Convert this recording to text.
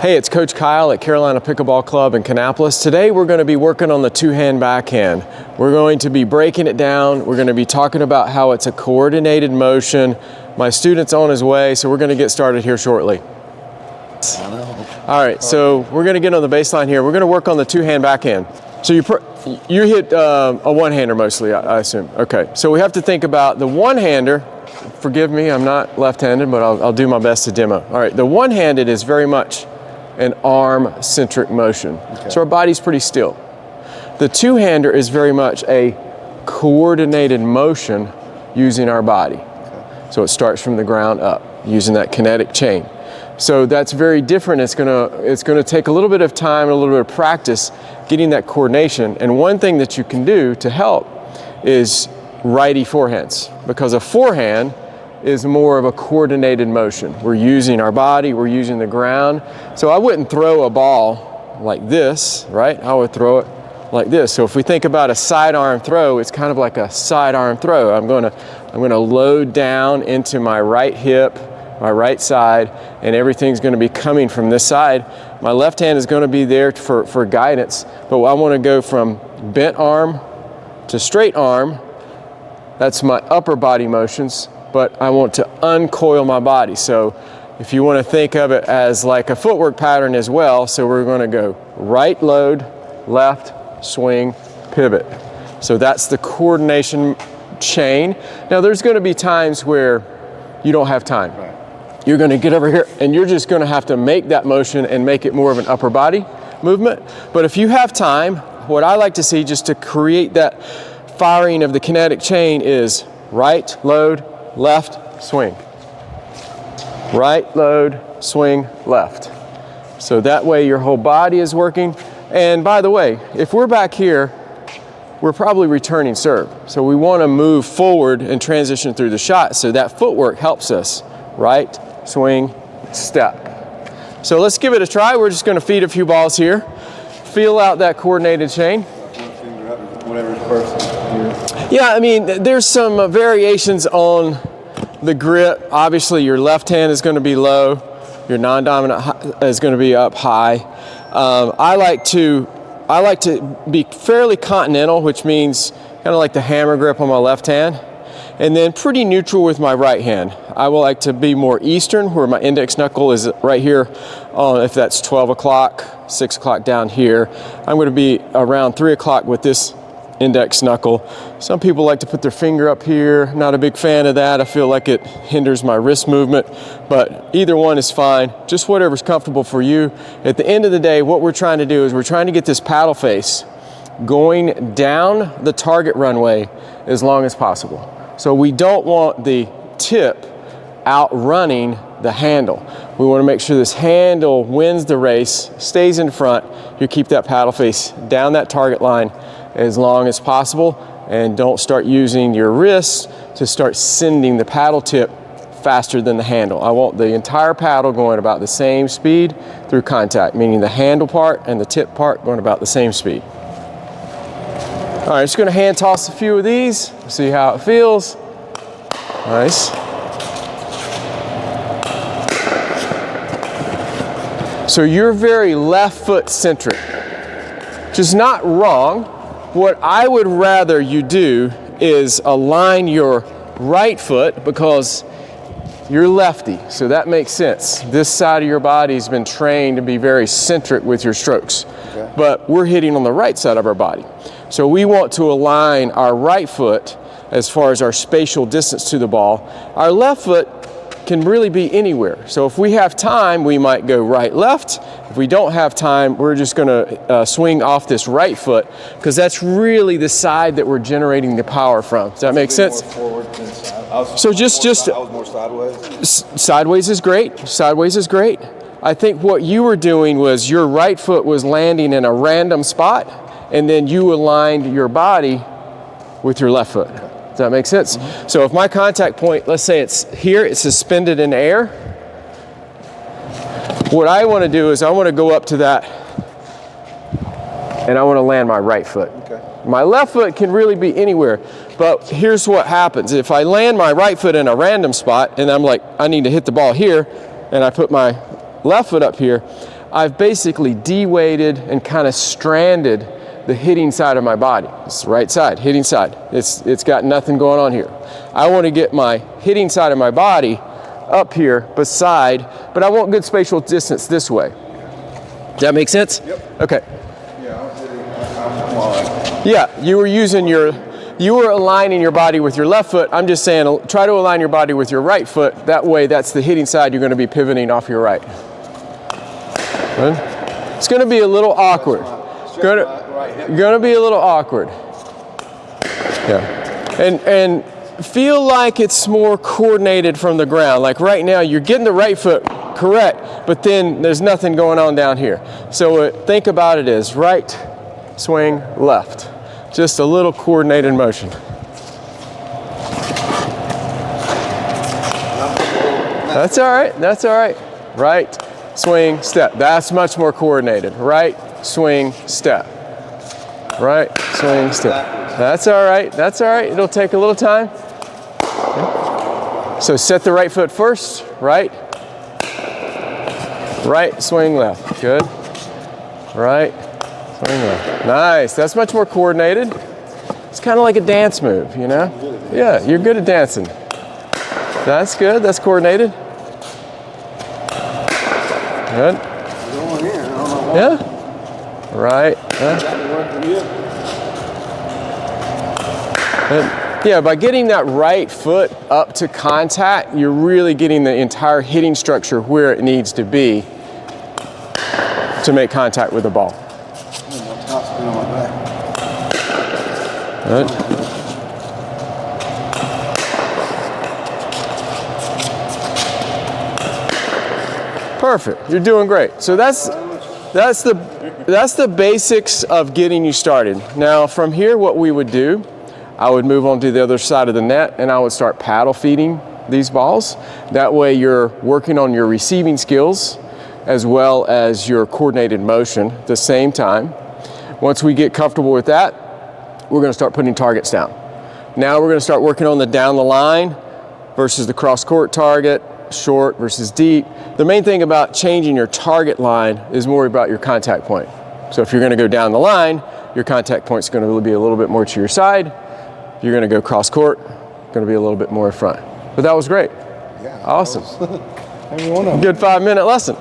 Hey, it's Coach Kyle at Carolina Pickleball Club in Kannapolis. Today we're going to be working on the two-hand backhand. We're going to be breaking it down. We're going to be talking about how it's a coordinated motion. My student's on his way, so we're going to get started here shortly. All right, so we're going to get on the baseline here. We're going to work on the two-hand backhand. So you hit a one-hander mostly, I assume. Okay, so we have to think about the one-hander. Forgive me, I'm not left-handed, but I'll do my best to demo. All right, the one-handed is very much an arm-centric motion. Okay. So our body's pretty still. The two-hander is very much a coordinated motion using our body. Okay. So it starts from the ground up, using that kinetic chain. So that's very different. It's gonna take a little bit of time and a little bit of practice getting that coordination. And one thing that you can do to help is righty forehands, because a forehand is more of a coordinated motion. We're using our body, we're using the ground. So I wouldn't throw a ball like this, right? I would throw it like this. So if we think about a sidearm throw, it's kind of like a sidearm throw. I'm gonna load down into my right hip, my right side, and everything's gonna be coming from this side. My left hand is gonna be there for guidance, but I wanna go from bent arm to straight arm. That's my upper body motions, but I want to uncoil my body. So if you want to think of it as like a footwork pattern as well, so we're going to go right load, left, swing, pivot. So that's the coordination chain. Now there's going to be times where you don't have time. Right. You're going to get over here and you're just going to have to make that motion and make it more of an upper body movement. But if you have time, what I like to see just to create that firing of the kinetic chain is right load, left, swing. Right, load, swing, left. So that way your whole body is working. And by the way, if we're back here, we're probably returning serve. So we want to move forward and transition through the shot. So that footwork helps us. Right, swing, step. So let's give it a try. We're just going to feed a few balls here. Feel out that coordinated chain. Whatever's first. Yeah, I mean, there's some variations on the grip. Obviously, your left hand is going to be low. Your non-dominant is going to be up high. I like to be fairly continental, which means kind of like the hammer grip on my left hand, and then pretty neutral with my right hand. I will like to be more Eastern, where my index knuckle is right here. If that's 12 o'clock, 6 o'clock down here, I'm going to be around 3 o'clock with this index knuckle. Some people like to put their finger up here. Not a big fan of that. I feel like it hinders my wrist movement, but either one is fine. Just whatever's comfortable for you. At the end of the day, what we're trying to do is we're trying to get this paddle face going down the target runway as long as possible. So we don't want the tip outrunning the handle. We want to make sure this handle wins the race, stays in front. You keep that paddle face down that target line as long as possible, and don't start using your wrists to start sending the paddle tip faster than the handle. I want the entire paddle going about the same speed through contact, meaning the handle part and the tip part going about the same speed. All right, just gonna hand toss a few of these, see how it feels. Nice. So you're very left foot centric, which is not wrong. What I would rather you do is align your right foot, because you're lefty, so that makes sense. This side of your body has been trained to be very centric with your strokes, okay. But we're hitting on the right side of our body. So we want to align our right foot as far as our spatial distance to the ball. Our left foot can really be anywhere. So if we have time, we might go right, left. If we don't have time, we're just gonna swing off this right foot, because that's really the side that we're generating the power from. Does that make sense? More forward than side. I was more sideways. Sideways is great. Sideways is great. I think what you were doing was your right foot was landing in a random spot, and then you aligned your body with your left foot. Does that make sense? Mm-hmm. So if my contact point, let's say it's here, it's suspended in air. What I want to do is I want to go up to that and I want to land my right foot. Okay. My left foot can really be anywhere, but here's what happens. If I land my right foot in a random spot and I'm like, I need to hit the ball here, and I put my left foot up here, I've basically de-weighted and kind of stranded the hitting side of my body. It's the right side, hitting side. It's got nothing going on here. I want to get my hitting side of my body up here beside, but I want good spatial distance this way. Does that make sense? Yep. Okay. Yeah, Yeah, you were aligning your body with your left foot. I'm just saying, try to align your body with your right foot. That way, that's the hitting side. You're going to be pivoting off your right. Good. It's going to be a little awkward. Going to be a little awkward. Yeah. And feel like it's more coordinated from the ground. Like right now, you're getting the right foot correct, but then there's nothing going on down here. So think about it as right, swing, left. Just a little coordinated motion. That's all right, that's all right. Right, swing, step. That's much more coordinated. Right, swing, step. Right, swing, step. That's all right, that's all right. It'll take a little time. Okay. So set the right foot first, right. Right, swing, left. Good. Right, swing, left. Nice, that's much more coordinated. It's kind of like a dance move, you know? Yeah, you're good at dancing. That's good, that's coordinated. Good. Yeah. Right. Yeah, by getting that right foot up to contact, you're really getting the entire hitting structure where it needs to be to make contact with the ball. Good. Perfect. You're doing great. So that's the basics of getting you started. Now from here, what we would do, I would move on to the other side of the net and I would start paddle feeding these balls. That way you're working on your receiving skills as well as your coordinated motion at the same time. Once we get comfortable with that, we're going to start putting targets down. Now we're going to start working on the down the line versus the cross court target, short versus deep. The main thing about changing your target line is more about your contact point. So if you're going to go down the line, your contact point is going to be a little bit more to your side. If you're going to go cross court, going to be a little bit more in front. But that was great. Yeah. Awesome. Every one of them. Good 5-minute lesson.